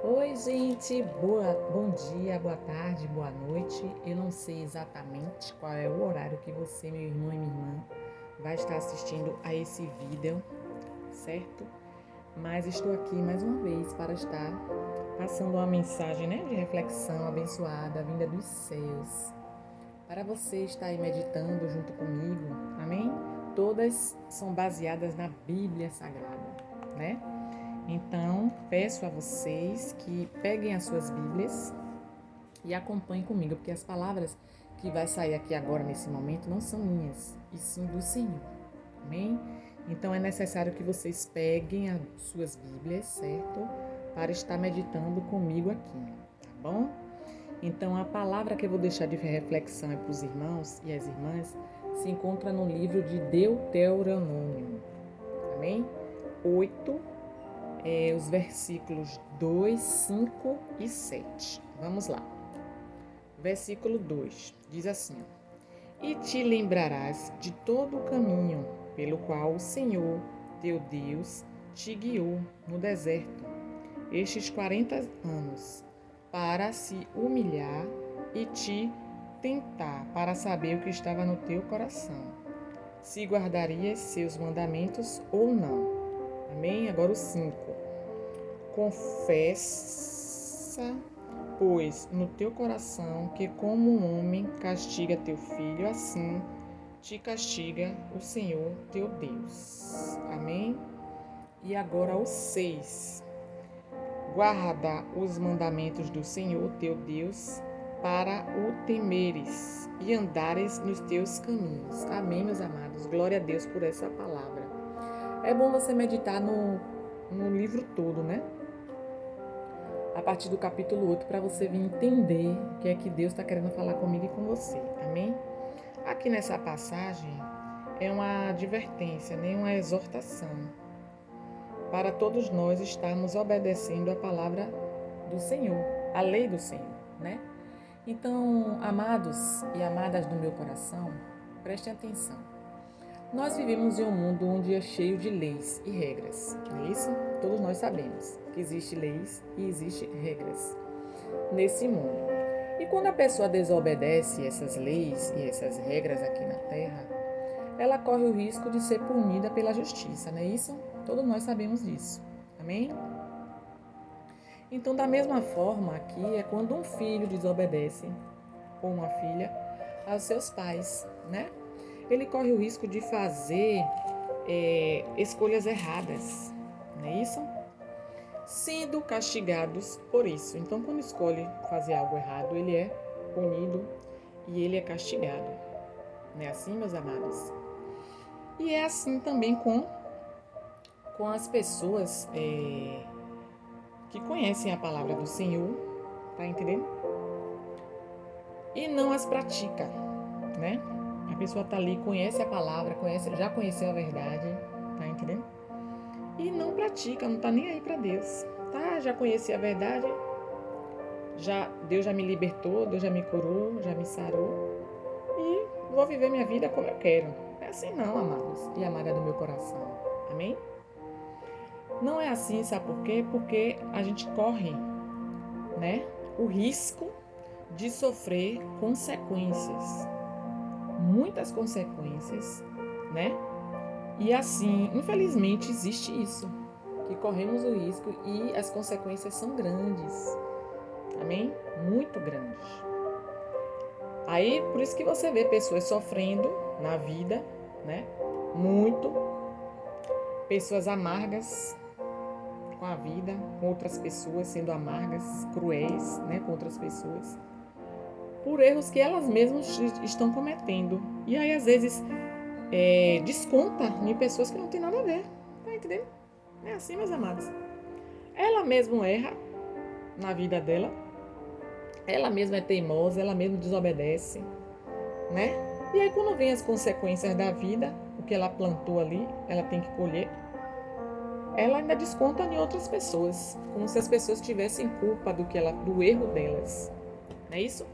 Oi, gente, bom dia, boa tarde, boa noite. Eu não sei exatamente qual é o horário que você, meu irmão e minha irmã, vai estar assistindo a esse vídeo, certo? Mas estou aqui mais uma vez para estar passando uma mensagem, de reflexão abençoada, vinda dos céus, para você estar aí meditando junto comigo, amém? Todas são baseadas na Bíblia Sagrada, né? Então, peço a vocês que peguem as suas Bíblias e acompanhem comigo, porque as palavras que vai sair aqui agora nesse momento não são minhas, e sim do Senhor. Amém? Então é necessário que vocês peguem as suas Bíblias, certo? Para estar meditando comigo aqui, tá bom? Então a palavra que eu vou deixar de reflexão é para os irmãos e as irmãs se encontra no livro de Deuteronômio. Amém? 8, os versículos 2, 5 e 7. Vamos lá. Versículo 2 diz assim: E te lembrarás de todo o caminho pelo qual o Senhor, teu Deus, te guiou no deserto estes 40 anos, para se humilhar e te tentar, para saber o que estava no teu coração, se guardarias seus mandamentos ou não. Amém? Agora o 5. Confessa, pois, no teu coração que como um homem castiga teu filho, assim te castiga o Senhor teu Deus. Amém? E agora o 6. Guarda os mandamentos do Senhor teu Deus para o temeres e andares nos teus caminhos. Amém, meus amados? Glória a Deus por essa palavra. É bom você meditar no livro todo, né? A partir do capítulo 8, para você vir entender o que é que Deus está querendo falar comigo e com você. Amém? Aqui nessa passagem é uma advertência, nem uma exortação, para todos nós estarmos obedecendo a palavra do Senhor, a lei do Senhor, né? Então, amados e amadas do meu coração, prestem atenção. Nós vivemos em um mundo onde é cheio de leis e regras, não é isso? Todos nós sabemos que existem leis e existem regras nesse mundo. E quando a pessoa desobedece essas leis e essas regras aqui na Terra, ela corre o risco de ser punida pela justiça, não é isso? Todos nós sabemos disso, amém? Então, da mesma forma, aqui é quando um filho desobedece, ou uma filha, aos seus pais, né? Ele corre o risco de fazer escolhas erradas, não é isso? Sendo castigados por isso. Então, quando escolhe fazer algo errado, ele é punido e ele é castigado. Não é assim, meus amados? E é assim também com as pessoas que conhecem a palavra do Senhor, tá entendendo? E não as pratica, né? A pessoa tá ali, conhece a palavra, já conheceu a verdade, tá entendendo? E não pratica, não tá nem aí para Deus, tá? Já conheci a verdade, Deus já me libertou, Deus já me curou, já me sarou e vou viver minha vida como eu quero. É assim não, amados e amada do meu coração, amém? Não é assim, sabe por quê? Porque a gente corre, né, o risco de sofrer consequências, muitas consequências, né? E assim, infelizmente, existe isso, que corremos o risco e as consequências são grandes, amém? Muito grandes. Aí, por isso que você vê pessoas sofrendo na vida, né? Muito. Pessoas amargas com a vida, com outras pessoas, sendo amargas, cruéis, né? Com outras pessoas. Por erros que elas mesmas estão cometendo. E aí, às vezes, desconta em pessoas que não tem nada a ver. Tá entendendo? É assim, meus amados. Ela mesma erra na vida dela. Ela mesma é teimosa, ela mesma desobedece, né? E aí, quando vem as consequências da vida, o que ela plantou ali, ela tem que colher, ela ainda desconta em outras pessoas, como se as pessoas tivessem culpa do erro delas. Não é isso?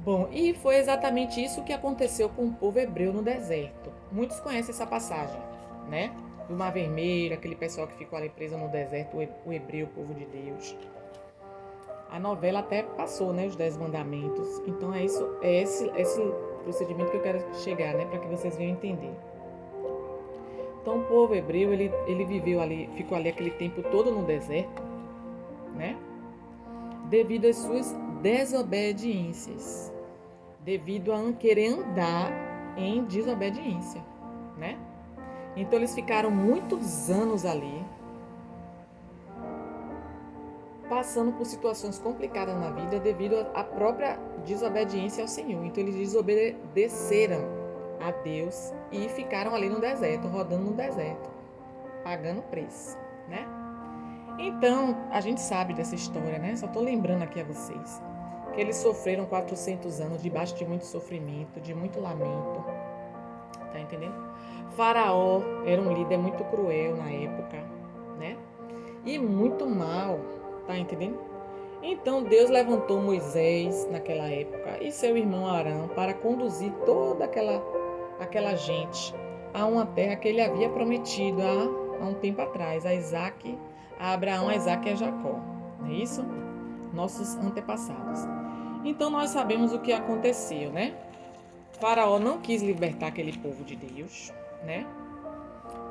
Bom, e foi exatamente isso que aconteceu com o povo hebreu no deserto. Muitos conhecem essa passagem, né? Do Mar Vermelho, aquele pessoal que ficou ali preso no deserto, o hebreu, o povo de Deus. A novela até passou, né, os 10 mandamentos. Então é isso, é esse procedimento que eu quero chegar, né, para que vocês venham entender. Então o povo hebreu, ele viveu ali, ficou ali aquele tempo todo no deserto, né? Devido às suas desobediências, devido a querer andar em desobediência, né? Então eles ficaram muitos anos ali, passando por situações complicadas na vida devido à própria desobediência ao Senhor. Então eles desobedeceram a Deus e ficaram ali no deserto, rodando no deserto, pagando preço, né? Então, a gente sabe dessa história, né? Só estou lembrando aqui a vocês que eles sofreram 400 anos debaixo de muito sofrimento, de muito lamento, tá entendendo? Faraó era um líder muito cruel na época, né? E muito mal, tá entendendo? Então Deus levantou Moisés naquela época e seu irmão Arão para conduzir toda aquela gente a uma terra que ele havia prometido há um tempo atrás, a Abraão, a Isaac e a Jacó. Não é isso? Nossos antepassados. Então nós sabemos o que aconteceu, né? Faraó não quis libertar aquele povo de Deus, né?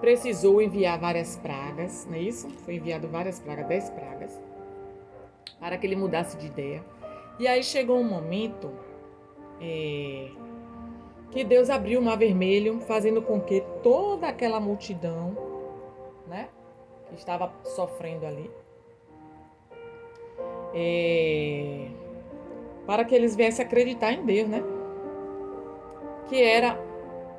Precisou enviar várias pragas, não é isso? Foi enviado várias pragas, 10 pragas, para que ele mudasse de ideia. E aí chegou um momento que Deus abriu o Mar Vermelho, fazendo com que toda aquela multidão, né, que estava sofrendo ali, para que eles viessem acreditar em Deus, né? Que era,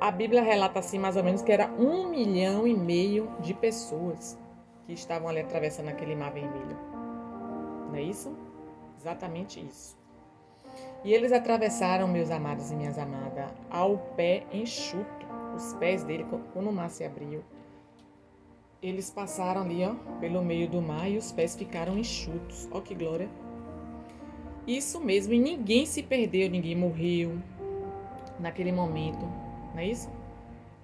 a Bíblia relata assim mais ou menos que era 1,5 milhão de pessoas que estavam ali atravessando aquele Mar Vermelho. Não é isso? Exatamente isso. E eles atravessaram, meus amados e minhas amadas, ao pé enxuto. Os pés dele, quando o mar se abriu, eles passaram ali, ó, pelo meio do mar e os pés ficaram enxutos. Ó que glória! Isso mesmo, e ninguém se perdeu, ninguém morreu naquele momento, não é isso?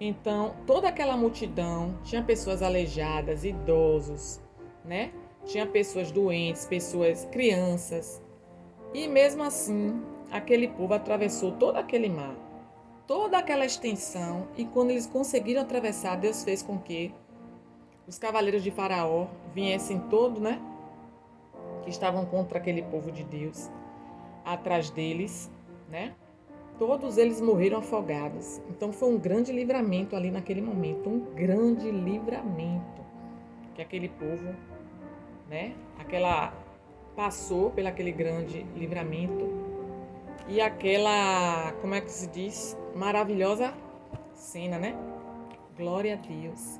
Então, toda aquela multidão, tinha pessoas aleijadas, idosos, né? Tinha pessoas doentes, pessoas, crianças. E mesmo assim, aquele povo atravessou todo aquele mar, toda aquela extensão, e quando eles conseguiram atravessar, Deus fez com que os cavaleiros de Faraó viessem todos, né? Que estavam contra aquele povo de Deus, atrás deles, né? Todos eles morreram afogados. Então foi um grande livramento ali naquele momento, um grande livramento que aquele povo, né? Passou pelo aquele grande livramento e aquela, como é que se diz, maravilhosa cena, né? Glória a Deus.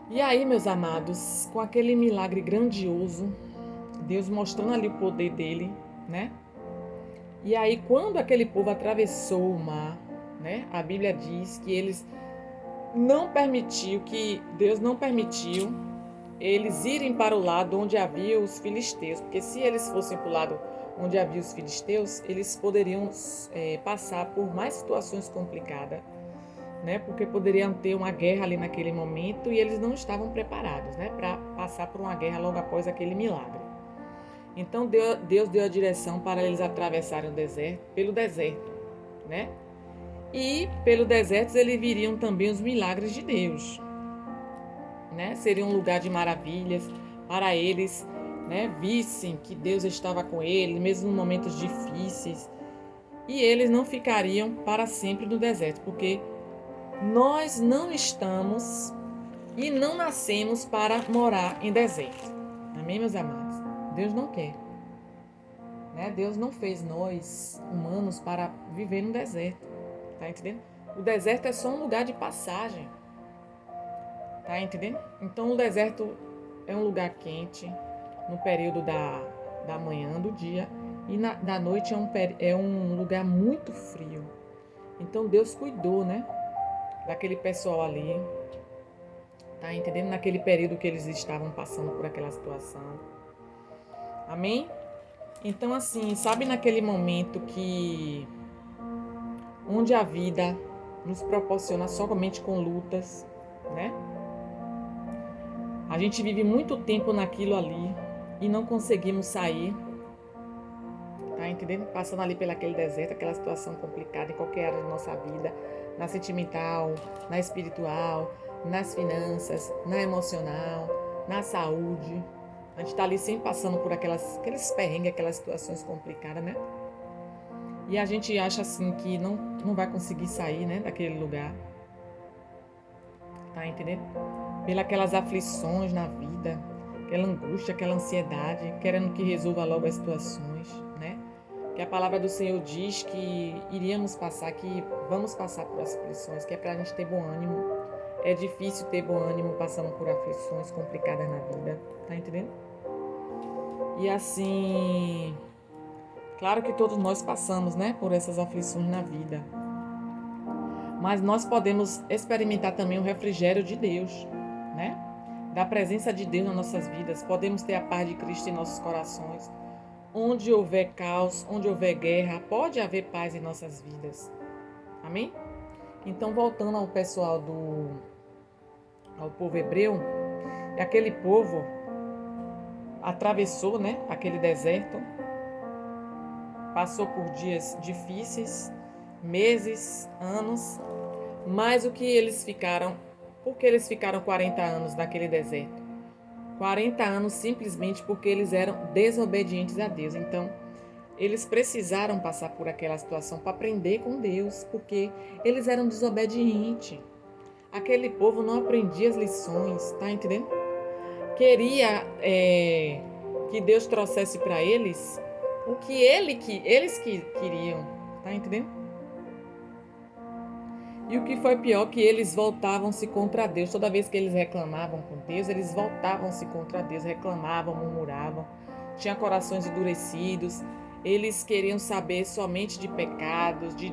E aí, meus amados, com aquele milagre grandioso, Deus mostrando ali o poder dele, né? E aí, quando aquele povo atravessou o mar, né? A Bíblia diz que Deus não permitiu eles irem para o lado onde havia os filisteus, porque se eles fossem para o lado onde havia os filisteus, eles poderiam passar por mais situações complicadas, né? Porque poderiam ter uma guerra ali naquele momento e eles não estavam preparados, né? Para passar por uma guerra logo após aquele milagre. Então Deus deu a direção para eles atravessarem o deserto, pelo deserto, né? E pelo deserto eles viriam também os milagres de Deus, né? Seria um lugar de maravilhas para eles, né? Vissem que Deus estava com eles, mesmo em momentos difíceis. E eles não ficariam para sempre no deserto, porque nós não estamos e não nascemos para morar em deserto. Amém, meus amados? Deus não quer, né? Deus não fez nós, humanos, para viver no deserto. Tá entendendo? O deserto é só um lugar de passagem. Tá entendendo? Então o deserto é um lugar quente no período da manhã, do dia, e da noite é um lugar muito frio. Então Deus cuidou, né? Daquele pessoal ali. Tá entendendo? Naquele período que eles estavam passando por aquela situação. Amém? Então assim, sabe naquele momento onde a vida nos proporciona somente com lutas, né? A gente vive muito tempo naquilo ali e não conseguimos sair, tá entendendo? Passando ali pelaquele deserto, aquela situação complicada em qualquer área da nossa vida, na sentimental, na espiritual, nas finanças, na emocional, na saúde. A gente tá ali sempre passando por aqueles perrengues, aquelas situações complicadas, né? E a gente acha assim que não vai conseguir sair, né, daquele lugar. Tá entendendo? Pelas aflições na vida, aquela angústia, aquela ansiedade, querendo que resolva logo as situações, né? Que a palavra do Senhor diz que iríamos passar, que vamos passar por aflições, que é pra gente ter bom ânimo. É difícil ter bom ânimo passando por aflições complicadas na vida, tá entendendo? E assim, claro que todos nós passamos, né, por essas aflições na vida. Mas nós podemos experimentar também o refrigério de Deus, né? Da presença de Deus nas nossas vidas. Podemos ter a paz de Cristo em nossos corações. Onde houver caos, onde houver guerra, pode haver paz em nossas vidas. Amém? Então, voltando ao pessoal ao povo hebreu, aquele povo atravessou, né, aquele deserto, passou por dias difíceis, meses, anos, mas por que eles ficaram 40 anos naquele deserto? 40 anos simplesmente porque eles eram desobedientes a Deus. Então, eles precisaram passar por aquela situação para aprender com Deus, porque eles eram desobedientes. Aquele povo não aprendia as lições, tá entendendo? Queria que Deus trouxesse para eles o que eles queriam, tá entendendo? E o que foi pior, que eles voltavam-se contra Deus. Toda vez que eles reclamavam com Deus, eles voltavam-se contra Deus, reclamavam, murmuravam, tinham corações endurecidos. Eles queriam saber somente de pecados, de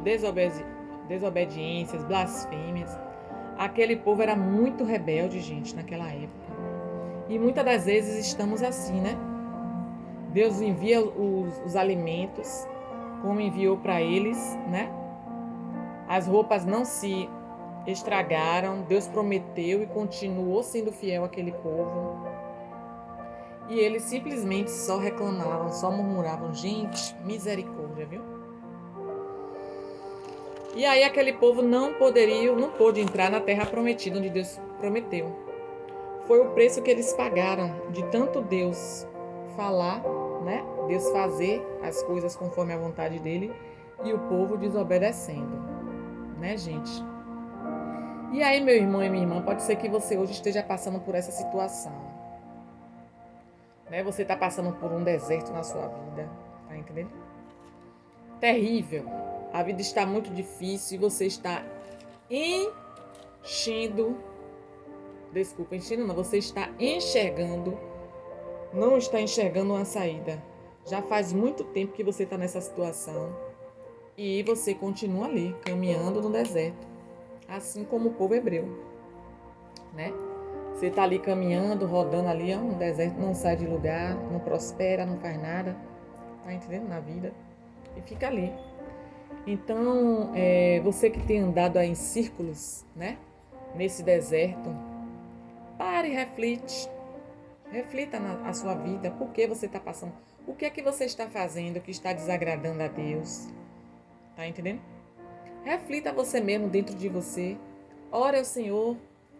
desobediências, blasfêmias. Aquele povo era muito rebelde, gente, naquela época. E muitas das vezes estamos assim, né? Deus envia os alimentos, como enviou para eles, né? As roupas não se estragaram, Deus prometeu e continuou sendo fiel àquele povo. E eles simplesmente só reclamavam, só murmuravam. Gente, misericórdia, viu? E aí aquele povo não pôde entrar na terra prometida, onde Deus prometeu. Foi o preço que eles pagaram de tanto Deus falar, né? Deus fazer as coisas conforme a vontade dele e o povo desobedecendo. Né, gente? E aí, meu irmão e minha irmã, pode ser que você hoje esteja passando por essa situação. Né? Você está passando por um deserto na sua vida, tá entendendo? Terrível. A vida está muito difícil e você está enchendo não, você está enxergando, não está enxergando uma saída. Já faz muito tempo que você está nessa situação e você continua ali, caminhando no deserto. Assim como o povo hebreu, né? Você está ali caminhando, rodando ali, no deserto, não sai de lugar, não prospera, não faz nada, tá entendendo? Na vida, e fica ali. Então, você que tem andado aí em círculos, né? Nesse deserto, pare e reflita na sua vida, por que você está passando, o que é que você está fazendo que está desagradando a Deus, tá entendendo? Reflita você mesmo dentro de você. Ore ao Senhor.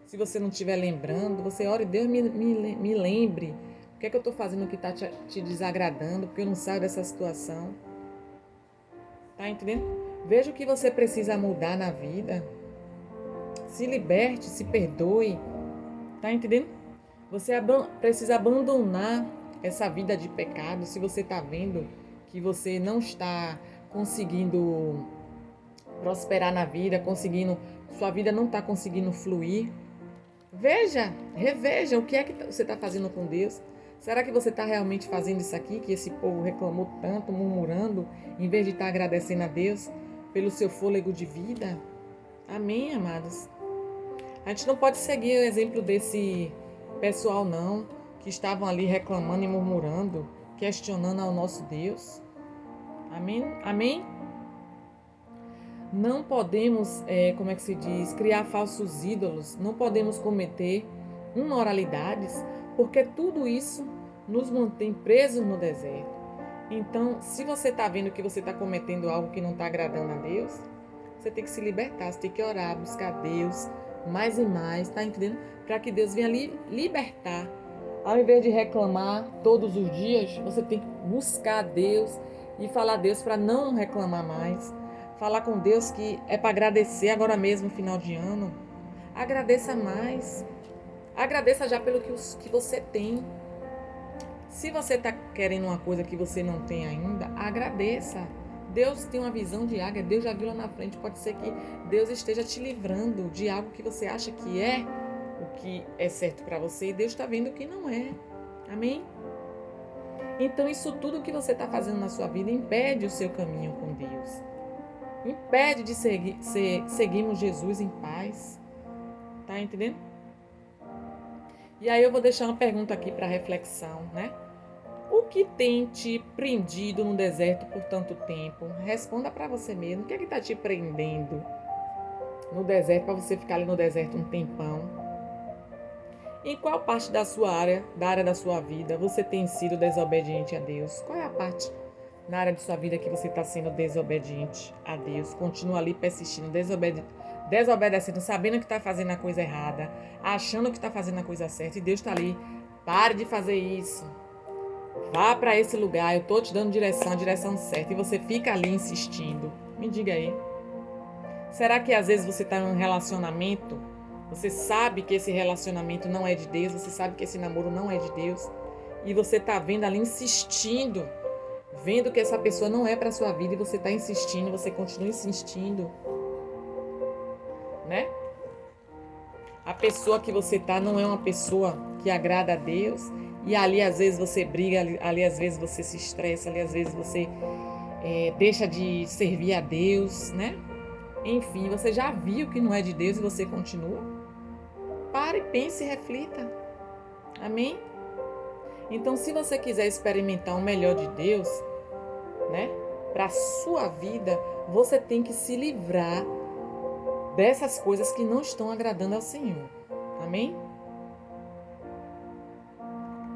Se você não estiver lembrando, você ore, Deus me lembre. O que é que eu estou fazendo que está te desagradando? Porque eu não saio dessa situação. Tá entendendo? Veja o que você precisa mudar na vida. Se liberte, se perdoe. Tá entendendo? Você precisa abandonar essa vida de pecado. Se você está vendo que você não está conseguindo prosperar na vida, sua vida não está conseguindo fluir. Reveja o que é que você está fazendo com Deus. Será que você está realmente fazendo isso aqui, que esse povo reclamou tanto, murmurando, em vez de estar agradecendo a Deus pelo seu fôlego de vida? Amém, amados? A gente não pode seguir o exemplo desse pessoal, não, que estavam ali reclamando e murmurando, questionando ao nosso Deus. Amém? Amém? Não podemos, criar falsos ídolos, não podemos cometer imoralidades, porque tudo isso nos mantém presos no deserto. Então, se você está vendo que você está cometendo algo que não está agradando a Deus, você tem que se libertar, você tem que orar, buscar Deus mais e mais, tá entendendo? Para que Deus venha libertar. Ao invés de reclamar todos os dias, você tem que buscar Deus e falar a Deus para não reclamar mais. Falar com Deus que é para agradecer agora mesmo, final de ano. Agradeça mais. Agradeça já pelo que você tem. Se você está querendo uma coisa que você não tem ainda, agradeça. Deus tem uma visão de águia, Deus já viu lá na frente. Pode ser que Deus esteja te livrando de algo que você acha que é o que é certo para você e Deus está vendo que não é. Amém? Então isso tudo que você está fazendo na sua vida impede o seu caminho com Deus. Impede de seguirmos Jesus em paz. Tá entendendo? E aí eu vou deixar uma pergunta aqui para reflexão, né? O que tem te prendido no deserto por tanto tempo? Responda para você mesmo. O que é que está te prendendo no deserto para você ficar ali no deserto um tempão? Em qual parte da área da sua vida, você tem sido desobediente a Deus? Qual é a parte na área de sua vida que você está sendo desobediente a Deus? Continua ali persistindo, desobedecendo, sabendo que está fazendo a coisa errada, achando que está fazendo a coisa certa, e Deus está ali. Pare de fazer isso. Vá para esse lugar, eu estou te dando a direção certa, e você fica ali insistindo. Me diga aí. Será que às vezes você está em um relacionamento, você sabe que esse relacionamento não é de Deus, você sabe que esse namoro não é de Deus, e você está vendo ali insistindo, vendo que essa pessoa não é para sua vida, e você está insistindo, você continua insistindo, né? A pessoa que você está não é uma pessoa que agrada a Deus, e ali às vezes você briga, ali às vezes você se estressa, ali às vezes você deixa de servir a Deus, né? Enfim, você já viu que não é de Deus e você continua? Pare, pense e reflita. Amém? Então, se você quiser experimentar o melhor de Deus, né? Para a sua vida, você tem que se livrar dessas coisas que não estão agradando ao Senhor. Amém?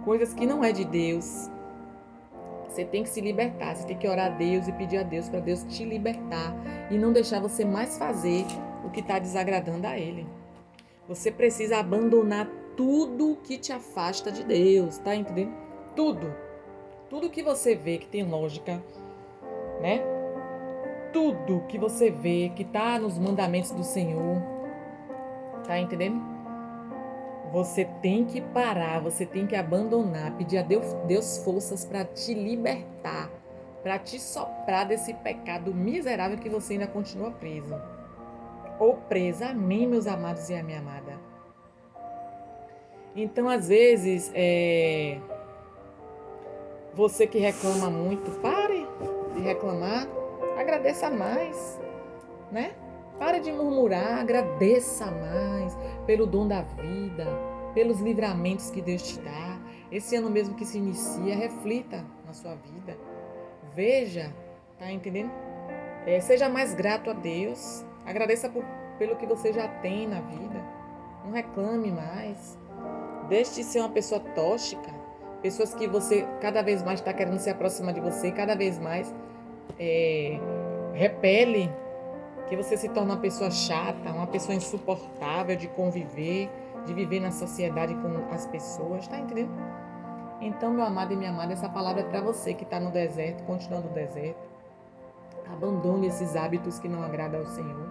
Coisas que não é de Deus. Você tem que se libertar, você tem que orar a Deus e pedir a Deus para Deus te libertar e não deixar você mais fazer o que está desagradando a Ele. Você precisa abandonar tudo que te afasta de Deus, tá entendendo? Tudo. Tudo que você vê que tem lógica, né? Tudo que você vê que tá nos mandamentos do Senhor, tá entendendo? Você tem que parar, você tem que abandonar, pedir a Deus forças para te libertar, para te soprar desse pecado miserável que você ainda continua preso. Ou presa. Amém, meus amados e a minha amada. Então, às vezes, você que reclama muito, pare de reclamar, agradeça mais, né? Pare de murmurar, agradeça mais pelo dom da vida, pelos livramentos que Deus te dá. Esse ano mesmo que se inicia, reflita na sua vida. Veja, tá entendendo? Seja mais grato a Deus. Agradeça pelo que você já tem na vida. Não reclame mais. Deixe de ser uma pessoa tóxica. Pessoas que você cada vez mais está querendo se aproximar de você, cada vez mais repele. Que você se torna uma pessoa chata, uma pessoa insuportável de conviver, de viver na sociedade com as pessoas, tá entendendo? Então, meu amado e minha amada, essa palavra é para você que está no deserto, continuando no deserto. Abandone esses hábitos que não agradam ao Senhor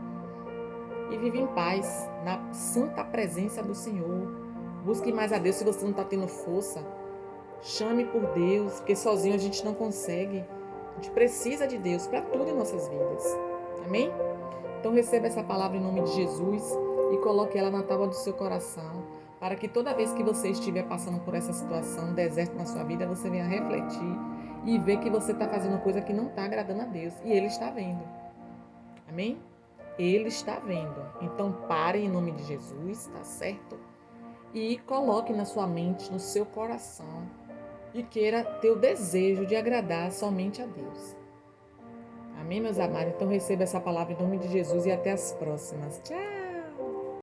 e vive em paz, na santa presença do Senhor. Busque mais a Deus se você não está tendo força. Chame por Deus, porque sozinho a gente não consegue. A gente precisa de Deus para tudo em nossas vidas. Amém? Então receba essa palavra em nome de Jesus e coloque ela na tábua do seu coração, para que toda vez que você estiver passando por essa situação, um deserto na sua vida, você venha refletir e ver que você está fazendo coisa que não está agradando a Deus. E Ele está vendo. Amém? Ele está vendo. Então pare em nome de Jesus, tá certo? E coloque na sua mente, no seu coração, e queira ter o desejo de agradar somente a Deus. Amém, meus amados? Então receba essa palavra em nome de Jesus e até as próximas. Tchau!